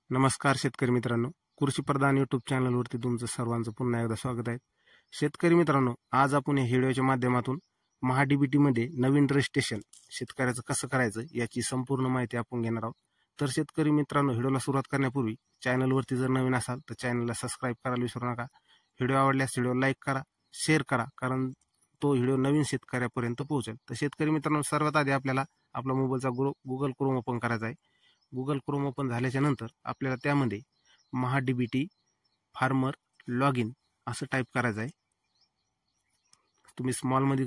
नमस्कार शेतकरी मित्रांनो, कृषी प्रधान यूट्यूब चॅनलवरती तुमचं सर्वांचं पुन्हा एकदा स्वागत आहे. शेतकरी मित्रांनो, आज आपण या व्हिडिओच्या माध्यमातून महाडीबीटीमध्ये नवीन रजिस्ट्रेशन शेतकऱ्याचं कसं करायचं याची संपूर्ण माहिती आपण घेणार आहोत. तर शेतकरी मित्रांनो, व्हिडिओला सुरुवात करण्यापूर्वी चॅनलवरती जर नवीन असाल तर चॅनलला सबस्क्राईब करायला विसरू नका. व्हिडिओ आवडल्यास व्हिडिओ लाईक करा, शेअर करा, कारण तो व्हिडिओ नवीन शेतकऱ्यापर्यंत पोहोचेल. तर शेतकरी मित्रांनो, सर्वात आधी आपल्याला आपला मोबाईलचा गुगल क्रोम ओपन करायचा आहे. गुगल क्रोम ओपन झाल्याच्या नंतर आपल्याला त्यामध्ये महाडीबीटी फार्मर लॉग इन असं टाईप करायचं आहे. तुम्ही स्मॉलमध्ये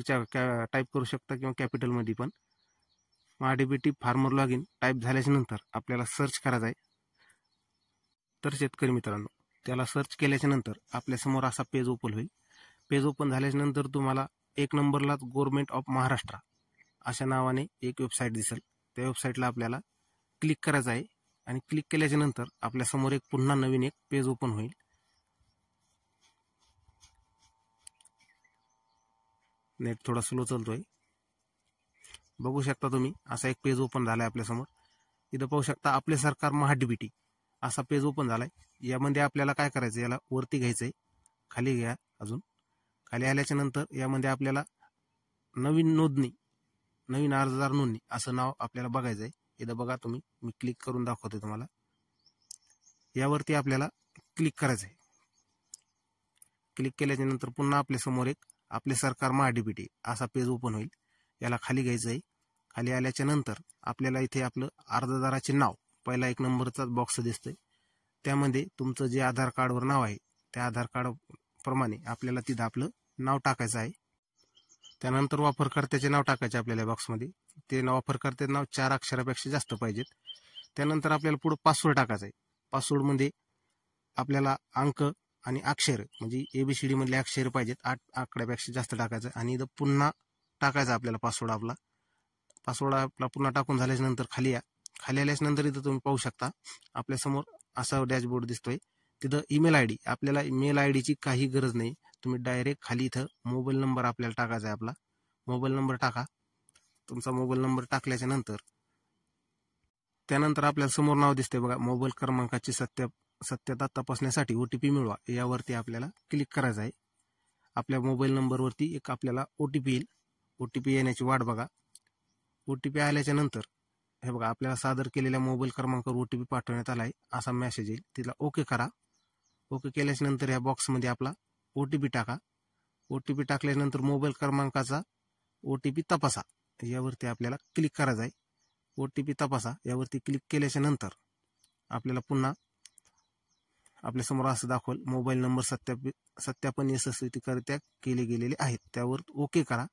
टाईप करू शकता किंवा कॅपिटलमध्ये पण. MahaDBT farmer log in type झाल्याच्या नंतर आपल्याला सर्च करायचं आहे. तर शेतकरी मित्रांनो, त्याला सर्च केल्याच्या नंतर आपल्यासमोर असा पेज ओपन होईल. पेज ओपन झाल्याच्या नंतर तुम्हाला एक नंबरला गव्हर्नमेंट ऑफ महाराष्ट्र अशा नावाने एक वेबसाईट दिसेल. त्या वेबसाईटला आपल्याला क्लिक करायचं आहे आणि क्लिक केल्याच्या नंतर आपल्यासमोर एक पुन्हा नवीन एक पेज ओपन होईल. नेट थोडा स्लो चालतोय, बघू शकता तुम्ही. असा एक पेज ओपन झालाय आपल्यासमोर. इथं पाहू शकता आपले सरकार महाडीबीटी असा पेज ओपन झालाय. यामध्ये आपल्याला काय करायचं, याला वरती घ्यायचंय, खाली घ्या. अजून खाली आल्याच्या नंतर यामध्ये आपल्याला नवीन नोंदणी, नवीन अर्जदार नोंदणी असं नाव आपल्याला बघायचंय. इथं बघा तुम्ही, मी क्लिक करून दाखवतो तुम्हाला. यावरती आपल्याला क्लिक करायचं आहे. क्लिक केल्याच्या नंतर पुन्हा आपल्या समोर एक आपले सरकार महाडीबीटी असा पेज ओपन होईल. याला खाली घ्यायचं आहे. खाली आल्याच्या नंतर आपल्याला इथे आपलं अर्जदाराचे नाव, पहिला एक नंबरचा बॉक्स दिसतोय, त्यामध्ये तुमचं जे आधार कार्डवर नाव आहे त्या आधार कार्ड प्रमाणे आपल्याला तिथं आपलं नाव टाकायचं आहे. त्यानंतर वापरकर्त्याचे नाव टाकायचे आपल्याला बॉक्समध्ये. ते वापरकर्त्याचे नाव 4 अक्षरापेक्षा जास्त पाहिजेत. त्यानंतर आपल्याला पुढे पासवर्ड टाकायचा आहे. पासवर्डमध्ये आपल्याला अंक आणि अक्षर म्हणजे ABCD मधले अक्षर पाहिजेत, 8 आकड्यापेक्षा जास्त टाकायचं. आणि इथं पुन्हा टाकायचा आपल्याला पासवर्ड. आपला पुन्हा टाकून झाल्याच्या नंतर खाली या. खाली आल्याच्या नंतर इथं तुम्ही पाहू शकता आपल्यासमोर असा डॅशबोर्ड दिसतोय. तिथं ईमेल ID, आपल्याला ईमेल IDची काही गरज नाही. तुम्ही डायरेक्ट खाली इथं मोबाईल नंबर आपल्याला टाकायचा आहे. आपला मोबाईल नंबर टाका. तुमचा मोबाईल नंबर टाकल्याच्या नंतर त्यानंतर आपल्याला समोर नाव दिसते बघा, मोबाईल क्रमांकाची सत्यता तपासण्यासाठी OTP मिळवा, यावरती आपल्याला क्लिक करायचं आहे. आपल्या मोबाईल नंबरवरती एक आपल्याला OTP येईल. OTP येण्याची वाट बघा. OTP आल्याच्या नंतर हे बघा, आपल्याला सादर केलेल्या मोबाईल क्रमांकावर OTP पाठवण्यात आला आहे असा मेसेज येईल. तिला ओके करा. ओके केल्याच्या नंतर या बॉक्समध्ये आपला OTP टाका. OTP टाकल्यानंतर मोबाईल क्रमांकाचा OTP तपासा, यावरती आपल्याला क्लिक करायचं आहे. OTP तपासा यावरती क्लिक केल्याच्या नंतर आपल्याला पुन्हा आपल्यासमोर असं दाखवल, मोबाईल नंबर सत्यापन यशस्वीरित्या केले गेलेले आहेत. त्यावर ओके करा.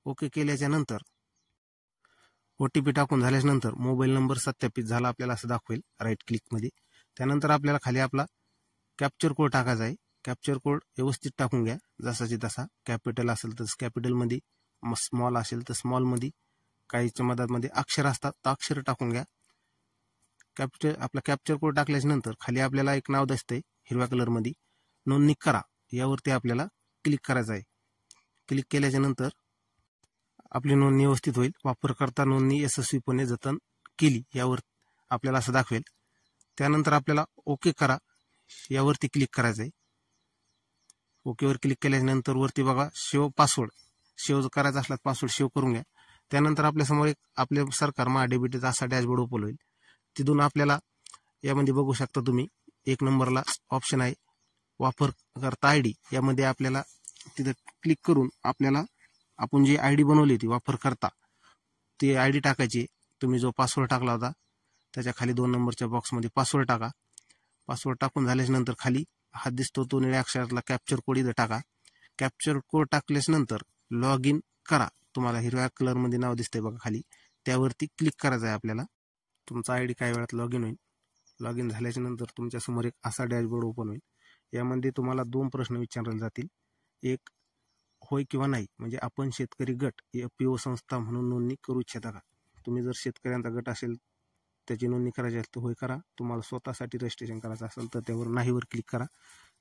ओके केल्याच्या नंतर OTP टाकून झाल्याच्या नंतर मोबाईल नंबर सत्यापित झाला आपल्याला असं दाखवेल राईट क्लिकमध्ये. त्यानंतर आपल्याला खाली आपला कॅप्चर कोड टाकायचा आहे. कॅप्चर कोड व्यवस्थित टाकून घ्या, जसाची तसा. कॅपिटल असेल तर कॅपिटलमध्ये, स्मॉल असेल तर स्मॉलमध्ये, काहीच्या मधामध्ये अक्षर असतात तर अक्षर टाकून घ्या. आपला कॅप्चर कोड टाकल्याच्या नंतर खाली आपल्याला एक नाव दिसतंय हिरव्या कलरमध्ये, नोंदणी करा, यावरती आपल्याला क्लिक करायचं आहे. क्लिक केल्याच्या नंतर आपली नोंदणी व्यवस्थित होईल. वापरकर्ता नोंदणी यशस्वीपणे जतन केली यावर आपल्याला असं दाखवेल. त्यानंतर आपल्याला ओके करा यावरती क्लिक करायचं आहे. ओकेवर क्लिक केल्याच्या नंतर वरती बघा सेव्ह पासवर्ड, सेव्ह करायचा असला पासवर्ड सेव्ह करून घ्या. त्यानंतर आपल्यासमोर एक आपले सरकार महाडीबीटीचा असा डॅशबोर्ड ओपन होईल. तिथून आपल्याला यामध्ये बघू शकता तुम्ही एक नंबरला ऑप्शन आहे वापरकर्ता ID. यामध्ये आपल्याला तिथं क्लिक करून आपल्याला आपण जी ID बनवली ती वापरकर्ता, ती ID टाकायची. तुम्ही जो पासवर्ड टाकला होता त्याच्या खाली 2 नंबरच्या बॉक्समध्ये पासवर्ड टाका. पासवर्ड टाकून झाल्याच्या नंतर खाली हात दिसतो तो निळ्या अक्षरातला कॅप्चर कोड इथं टाका. कॅप्चर कोड टाकल्याच्या नंतर लॉग इन करा. तुम्हाला हिरव्या कलरमध्ये नाव दिसतंय बघा खाली, त्यावरती क्लिक करायचं आहे आपल्याला. तुमचा ID काही वेळात लॉग इन होईल. लॉग इन झाल्याच्या नंतर तुमच्यासमोर एक असा डॅशबोर्ड ओपन होईल. यामध्ये तुम्हाला 2 प्रश्न विचारले जातील. एक, होय किंवा नाही, म्हणजे आपण शेतकरी गट FPO संस्था म्हणून नोंदणी करू इच्छिता का. तुम्ही जर शेतकऱ्यांचा गट असेल, त्याची नोंदणी करायची असेल तर होय करा. तुम्हाला स्वतःसाठी रजिस्ट्रेशन करायचं असेल तर त्यावर नाहीवर क्लिक करा.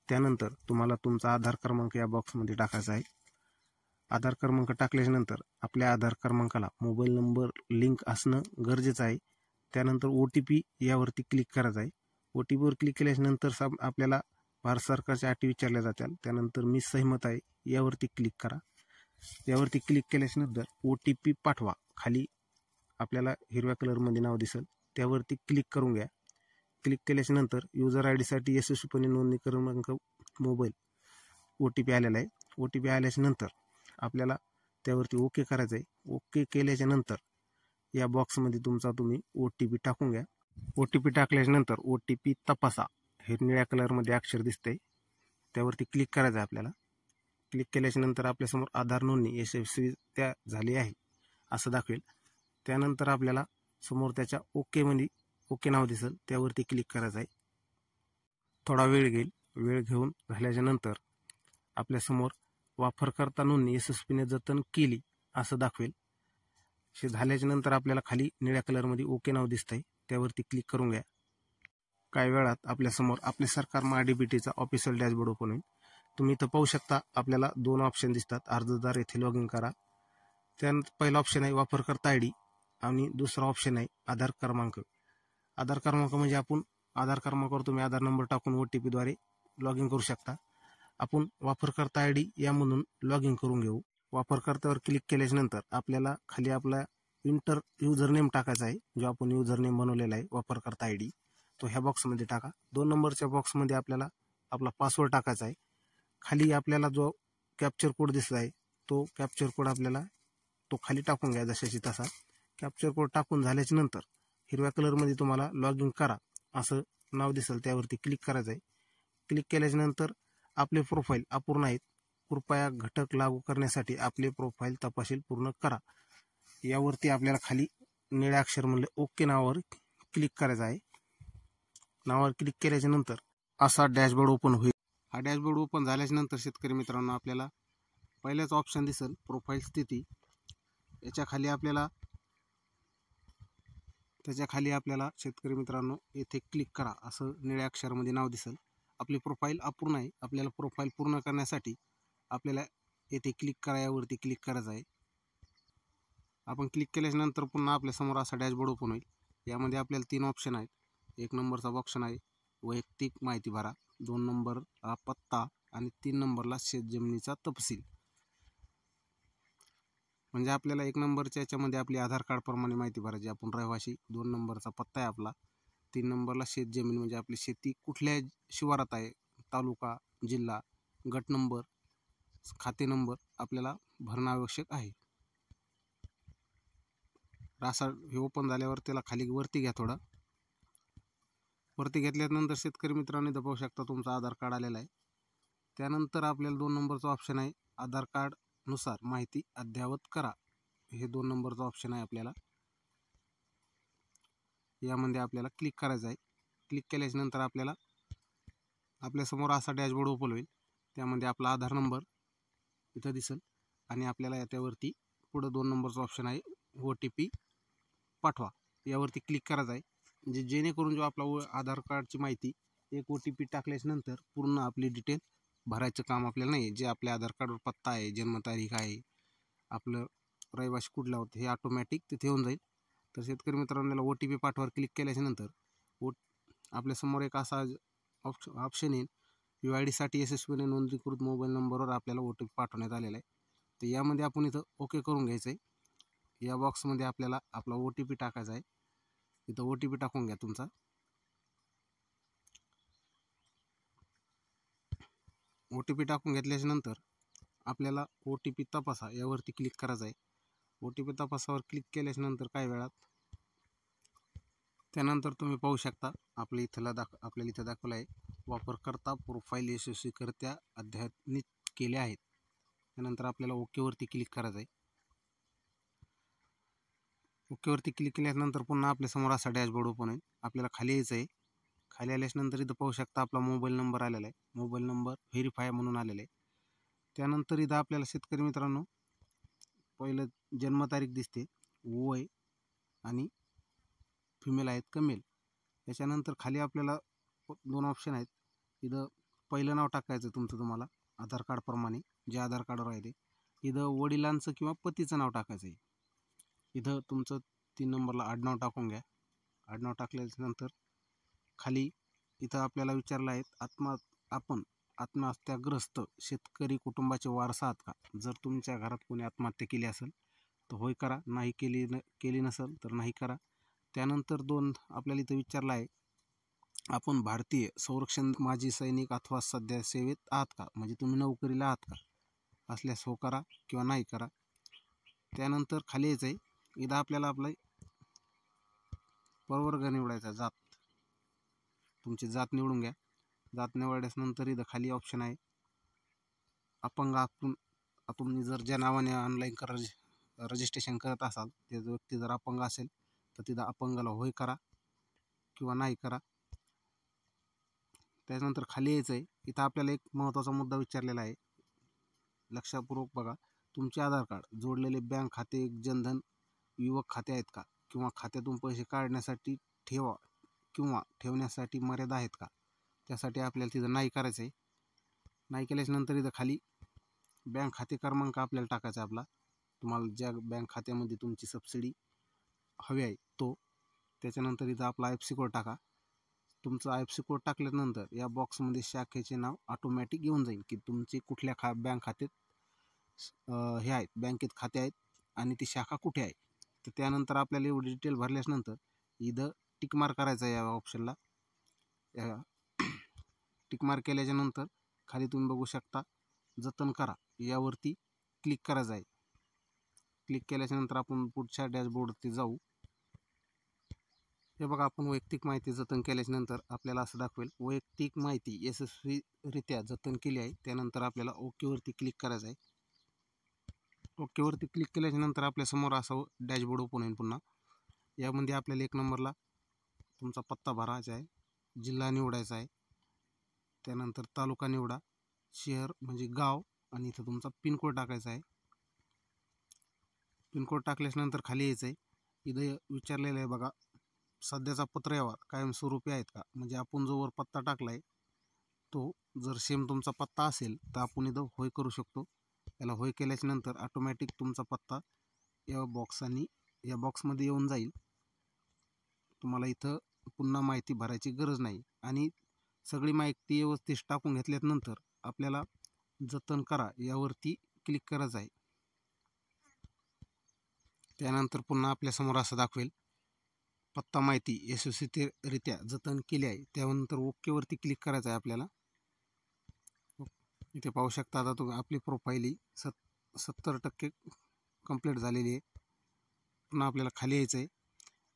त्यानंतर तुम्हाला तुमचा आधार क्रमांक या बॉक्समध्ये टाकायचा आहे. आधार क्रमांक टाकल्याच्या नंतर आपल्या आधार क्रमांकाला मोबाईल नंबर लिंक असणं गरजेचं आहे. त्यानंतर OTP यावरती क्लिक करायचं आहे. OTPवर क्लिक केल्यानंतर आपल्याला भारत सरकारच्या अटी विचारल्या जातील. त्यानंतर मी सहमत आहे यावरती क्लिक करा. यावरती क्लिक केल्यानंतर OTP पाठवा. खाली आपल्याला हिरव्या कलरमध्ये नाव दिसेल, त्यावरती क्लिक करून घ्या. क्लिक केल्यानंतर युजर ID साठी यशस्वीपणे नोंदणी क्रमांक मोबाईल OTP आलेला आहे. OTP आल्यानंतर आपल्याला त्यावरती ओके करायचं आहे. ओके केल्याच्या नंतर या बॉक्समध्ये तुम्ही OTP टाकून घ्या. OTP टाकल्यानंतर OTP तपासा हे निळ्या कलरमध्ये अक्षर दिसतंय, त्यावरती क्लिक करायचं आहे आपल्याला. क्लिक केल्यानंतर आपल्यासमोर आधार नोंदणी यशस्वी झाली आहे असं दाखवेल. त्यानंतर आपल्याला समोर त्याच्या ओके नाव दिसेल, त्यावरती क्लिक करायचं आहे. थोडा वेळ घेईल. वेळ घेऊन झाल्याच्यानंतर आपल्यासमोर वापरकर्ता नोंदणी यशस्वीने जतन केली असं दाखवेल. झाल्याच्या नंतर आपल्याला खाली निळ्या कलरमध्ये ओके नाव दिसतंय, त्यावरती क्लिक करून घ्या. काही वेळात आपल्यासमोर आपले सरकार MyDBTचा ऑफिशियल डॅशबोर्ड ओपन होईल. तुम्ही इथं पाहू शकता आपल्याला 2 ऑप्शन दिसतात. अर्जदार येथे लॉग इन करा. त्यानंतर पहिला ऑप्शन आहे वापरकर्ता ID आणि दुसरा ऑप्शन आहे आधार क्रमांक. आधार क्रमांक म्हणजे आपण आधार क्रमांकावर तुम्ही आधार नंबर टाकून OTP द्वारे लॉग इन करू शकता. आपण वापरकर्ता ID यामधून लॉग इन करून घेऊ. वापरकर्त्यावर क्लिक केल्यानंतर आपल्याला खाली आपला इंटर युजर नेम टाकायचा आहे. जो आपण युजर नेम बनवलेला आहे वापरकर्ता ID तो ह्या बॉक्समध्ये टाका. 2 नंबरच्या बॉक्समध्ये आपल्याला आपला पासवर्ड टाकायचा आहे. खाली आपल्याला जो कॅप्चर कोड दिसत आहे तो कॅप्चर कोड आपल्याला तो खाली टाकून घ्या जशाची तसा. कॅप्चर कोड टाकून झाल्याच्या नंतर हिरव्या कलरमध्ये तुम्हाला लॉग इन करा असं नाव दिसेल, त्यावरती क्लिक करायचं आहे. क्लिक केल्यानंतर आपले प्रोफाईल अपूर्ण आहेत. कृपया घटक लागू करण्यासाठी आपले प्रोफाईल तपशील पूर्ण करा. यावरती आपल्याला खाली निळ्या अक्षर म्हणले ओके नावावर क्लिक करायचं आहे. नावावर क्लिक केल्याच्या नंतर असा डॅशबोर्ड ओपन होईल. हा डॅशबोर्ड ओपन झाल्याच्या नंतर शेतकरी मित्रांनो आपल्याला पहिलाच ऑप्शन दिसेल प्रोफाईल स्थिती. त्याच्या खाली आपल्याला शेतकरी मित्रांनो येथे क्लिक करा असं निळ्या अक्षरामध्ये नाव दिसेल. आपली प्रोफाईल अपूर्ण आहे. आपल्याला प्रोफाईल पूर्ण करण्यासाठी आपल्याला येथे क्लिक करा यावरती क्लिक करायचं आहे. आपण क्लिक केल्यानंतर पुन्हा आपल्यासमोर असा डॅशबोर्ड ओपन होईल. यामध्ये आपल्याला 3 ऑप्शन आहेत. 1 नंबरचा ऑप्शन आहे वैयक्तिक माहिती भरा, 2 नंबरला पत्ता आणि 3 नंबरला शेतजमिनीचा तपशील. म्हणजे आपल्याला 1 नंबरच्या याच्यामध्ये आपली आधार कार्ड प्रमाणे माहिती भरायची. आपण रहिवासी, 2 नंबरचा पत्ता आहे आपला, 3 नंबरला शेतजमीन म्हणजे आपली शेती कुठल्या शिवारात आहे, तालुका, जिल्हा, गट नंबर, खाते नंबर आपल्याला भरणं आवश्यक आहे. रासा हे ओपन झाल्यावर त्याला खाली वरती घ्या. थोडं वरती घेतल्यानंतर शेतकरी मित्रांनी पाहू शकता तुमचं आधार कार्ड आलेलं आहे. त्यानंतर आपल्याला 2 नंबरचा ऑप्शन आहे आधार कार्ड नुसार माहिती अद्ययावत करा. हे 2 नंबरचा ऑप्शन आहे. आपल्याला यामध्ये आपल्याला क्लिक करायचं आहे. क्लिक केल्यानंतर आपल्यासमोर असा डॅशबोर्ड ओपन होईल. त्यामध्ये आपला आधार नंबर इथं दिसेल आणि आपल्याला त्यावरती पुढं 2 नंबरचा ऑप्शन आहे OTP पाठवा. यावरती क्लिक करायचं आहे. म्हणजे जेणेकरून जो आपला आधार कार्डची माहिती एक OTP टाकल्यानंतर पूर्ण आपली डिटेल भरायचं काम आपल्याला नाही. जे आपल्या आधार कार्डवर पत्ता आहे, जन्मतारीख आहे, आपलं रहिवासी कुठला होतं हे ऑटोमॅटिक तिथे येऊन जाईल. तर शेतकरी मित्रांनो OTP पाठवावर क्लिक केल्यानंतर आपल्यासमोर एक असा ऑप्शन येईल UID साठी यशस्वीने नोंदणीकृत मोबाईल नंबरवर आपल्याला OTP पाठवण्यात आलेला आहे. तर यामध्ये आपण इथं ओके करून घ्यायचं आहे. या बॉक्समध्ये आपल्याला आपला OTP टाकायचा आहे. इथं OTP टाकून घ्या तुमचा. OTP टाकून घेतल्यानंतर आपल्याला OTP तपासा यावरती क्लिक करायचं आहे. OTP तपासावर क्लिक केल्यानंतर काही वेळात त्यानंतर तुम्ही पाहू शकता आपल्याला इथं दाखवलं आहे वापरकर्ता प्रोफाईल यशस्वीकरित्या अद्ययावत केले आहेत. त्यानंतर आपल्याला ओकेवरती क्लिक करायचं आहे. ओकेवरती क्लिक केल्यानंतर पुन्हा आपल्यासमोर असा डॅशबोर्ड ओपन होईल. आपल्याला खाली यायचं आहे. खाली आल्यानंतर इथं पाहू शकता आपला मोबाईल नंबर आलेला आहे. मोबाईल नंबर व्हेरीफाय म्हणून आलेला आहे. त्यानंतर इथं आपल्याला शेतकरी मित्रांनो पहिलं जन्मतारीख दिसते, वय आणि फिमेल आहेत का मेल. त्याच्यानंतर खाली आपल्याला 2 ऑप्शन आहेत. इथं पहिलं नाव टाकायचं तुमचं तुम्हाला आधार कार्डप्रमाणे जे आधार कार्डवर आहे ते. इथं वडिलांचं किंवा पतीचं नाव टाकायचं आहे. इथं तुमचं 3 नंबरला आडनाव टाकून घ्या. आडनाव टाकल्यानंतर खाली इथं आपल्याला विचारलं आहे आपण आत्महत्याग्रस्त शेतकरी कुटुंबाचे वारसा आहात का? जर तुमच्या घरात कोणी आत्महत्या केली असेल तर होय करा, नाही केली नसेल तर नाही करा. त्यानंतर आपल्याला इथं विचारलं आहे, आपण भारतीय संरक्षण माजी सैनिक अथवा सध्या सेवेत आहात का? म्हणजे तुम्ही नोकरीला आहात का? असल्यास हो करा किंवा नाही करा. त्यानंतर खाली यायचं आहे, इथं आपल्याला आपला प्रवर्ग निवडायचा, जात, तुमची जात निवडून घ्या. जात निवडल्यानंतर इथं खाली ऑप्शन आहे अपंग. आपण जर ज्या नावाने ऑनलाईन रजिस्ट्रेशन करत असाल ते व्यक्ती जर अपंग असेल तर तिथं अपंगाला होय करा किंवा नाही करा. त्यानंतर खाली यायचं आहे, इथं आपल्याला एक महत्त्वाचा मुद्दा विचारलेला आहे, लक्षपूर्वक बघा. तुमचे आधार कार्ड जोडलेले बँक खाते, जनधन, युवक खाते आहेत का? किंवा खात्यातून पैसे काढण्यासाठी ठेवण्यासाठी मर्यादा आहेत का? त्यासाठी आपल्याला तिथं नाही करायचं आहे. नाही केल्याच्यानंतर इथं खाली बँक खाते क्रमांक आपल्याला टाकायचा आहे आपला. तुम्हाला ज्या बँक खात्यामध्ये तुमची सबसिडी हवी आहे तो. त्याच्यानंतर इथं आपला IFSC कोड टाका. तुमचा IFSC कोड टाकल्यानंतर या बॉक्समध्ये शाखेचे नाव ऑटोमॅटिक येऊन जाईल की तुमचे कुठल्या बँक खात्यात हे आहेत, बँकेत खाते आहेत आणि ती शाखा कुठे आहे. तर त्यानंतर आपल्याला एवढी डिटेल भरल्यानंतर इथं टिक मार्क करायचा आहे या ऑप्शनला. टिक मार्क केल्याच्यानंतर खाली तुम्ही बघू शकता जतन करा यावरती क्लिक करायचं आहे. क्लिक केल्याच्यानंतर आपण पुढच्या डॅशबोर्डवरती जाऊ. हे बघा, आपण वैयक्तिक माहिती जतन केल्याच्यानंतर आपल्याला असं दाखवेल, वैयक्तिक माहिती यशस्वीरित्या जतन केली आहे. त्यानंतर आपल्याला ओकेवरती क्लिक करायचं आहे. ओकेवरती क्लिक केल्याच्यानंतर आपल्यासमोर असं डॅशबोर्ड ओपन होईल पुन्हा. यामध्ये आपल्याला 1 नंबरला तुमचा पत्ता भरायचा आहे, जिल्हा निवडायचा आहे, त्यानंतर तालुका निवडा, शहर म्हणजे गाव, आणि इथं तुमचा पिनकोड टाकायचा आहे. पिनकोड टाकल्यानंतर खाली यायचं आहे. इथं विचारलेलं आहे बघा, सध्याचा पत्रव्यवहार कायमस्वरूपी आहेत का? म्हणजे आपण जोवर पत्ता टाकला आहे तो जर सेम तुमचा पत्ता असेल तर आपण इथं होय करू शकतो. त्याला होय केल्याच्यानंतर ऑटोमॅटिक तुमचा पत्ता या बॉक्समध्ये येऊन जाईल. तुम्हाला इथं पुन्हा माहिती भरायची गरज नाही. आणि सगळी माहिती व्यवस्थित टाकून घेतल्यानंतर आपल्याला जतन करा यावरती क्लिक करायचं आहे. त्यानंतर पुन्हा आपल्यासमोर असं दाखवेल, पत्ता माहिती यशस्वीरित्या जतन केली आहे. त्यानंतर ओकेवरती क्लिक करायचं आहे आपल्याला. इथे पाहू शकता आता तुम्ही आपली प्रोफाईल ही 70% कंप्लीट झालेली आहे. पुन्हा आपल्याला खाली यायचं आहे.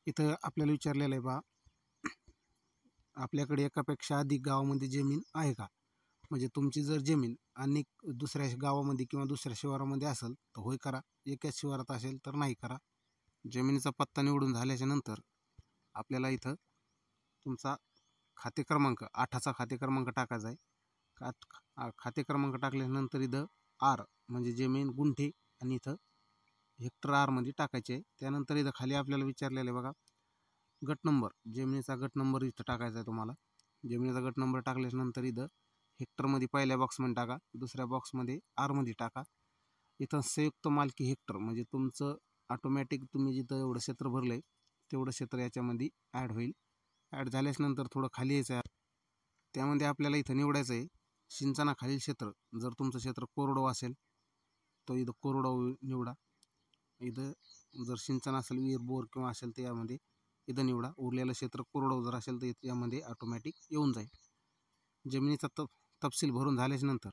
इथं आपल्याला विचारलेलं आहे बा, आपल्याकडे एकापेक्षा अधिक गावामध्ये जमीन आहे का? म्हणजे तुमची जर जमीन अनेक दुसऱ्या गावामध्ये किंवा दुसऱ्या शिवारामध्ये असेल तर होय करा, एकाच शिवारात असेल तर नाही करा. जमिनीचा पत्ता निवडून झाल्याच्यानंतर आपल्याला इथं तुमचा खाते क्रमांक 8चा खाते क्रमांक टाकायचा आहे. खाते क्रमांक टाकल्यानंतर इथं R म्हणजे जमीन गुंठे आणि इथं हेक्टर R टाकायचे आहे. त्यानंतर इथं खाली आपल्याला विचारलेलं आहे बघा, गट नंबर, जमिनीचा गट नंबर इथं टाकायचा आहे तुम्हाला. जमिनीचा गट नंबर टाकल्यानंतर इथं हेक्टरमध्ये पहिल्या बॉक्समध्ये टाका, दुसऱ्या बॉक्समध्ये R टाका. इथं संयुक्त मालकी हेक्टर म्हणजे तुमचं ऑटोमॅटिक तुम्ही जिथं एवढं क्षेत्र भरलं आहे तेवढं क्षेत्र याच्यामध्ये ॲड होईल. ॲड झाल्याच्यानंतर थोडं खाली यायचं आहे. त्यामध्ये आपल्याला इथं निवडायचं आहे सिंचनाखालील क्षेत्र. जर तुमचं क्षेत्र कोरडवाहू असेल तर इथं कोरडवाहू निवडा. इथं जर सिंचन असेल, विहीर, बोर किंवा असेल तर यामध्ये इथं निवडा. उरलेलं क्षेत्र कोरडवाहू जर असेल तर यामध्ये ऑटोमॅटिक येऊन जाईल. जमिनीचा तपशील भरून झाल्याच्यानंतर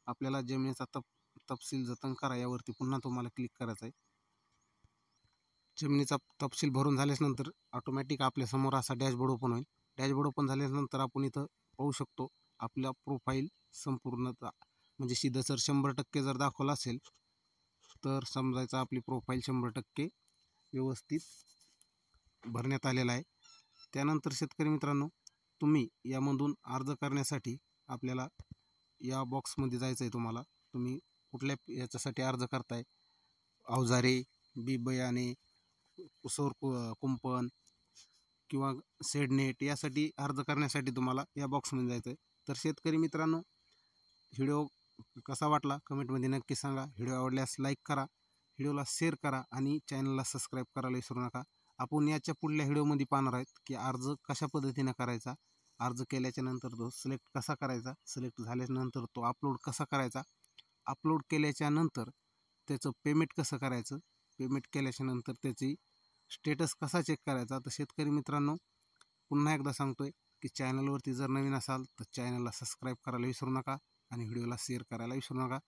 आपल्याला जमिनीचा तपशील जतन करा यावरती पुन्हा तुम्हाला क्लिक करायचं आहे. जमिनीचा तपशील भरून झाल्यानंतर ऑटोमॅटिक आपल्यासमोर असा डॅशबोर्ड ओपन होईल. डॅशबोर्ड ओपन झाल्यानंतर आपण इथं पाहू शकतो आपला प्रोफाईल संपूर्णतः म्हणजे सीधं जर 100% जर दाखवला असेल तर समजायचं आपली प्रोफाईल 100% व्यवस्थित भरण्यात आलेला आहे. त्यानंतर शेतकरी मित्रांनो, तुम्ही यामधून अर्ज करण्यासाठी आपल्याला या बॉक्समध्ये जायचं आहे. तुम्ही कुठल्या याच्यासाठी अर्ज करताय, अवजारे, बी बियाणे, सौर कुंपण किंवा शेडनेट, यासाठी अर्ज करण्यासाठी तुम्हाला या बॉक्समध्ये जायचं आहे. तर शेतकरी मित्रांनो, व्हिडिओ कसा वाटला कमेंटमध्ये नक्की सांगा. व्हिडिओ आवडल्यास लाईक करा, व्हिडिओला शेअर करा आणि चॅनलला सबस्क्राईब करायला विसरू नका. आपण याच्या पुढल्या व्हिडिओमध्ये पाहणार आहेत की अर्ज कशा पद्धतीने करायचा. अर्ज केल्याच्या नंतर तो सिलेक्ट कसा करायचा, सिलेक्ट झाल्यानंतर तो अपलोड कसा करायचा, अपलोड केल्याच्या नंतर त्याचं पेमेंट कसं करायचं, पेमेंट केल्याच्या नंतर त्याची स्टेटस कसा चेक करायचा. तर शेतकरी मित्रांनो, पुन्हा एकदा सांगतोय की चॅनलवरती जर नवीन असाल तर चॅनलला सबस्क्राईब करायला विसरू नका आणि व्हिडिओला शेअर करायला विसरू नका.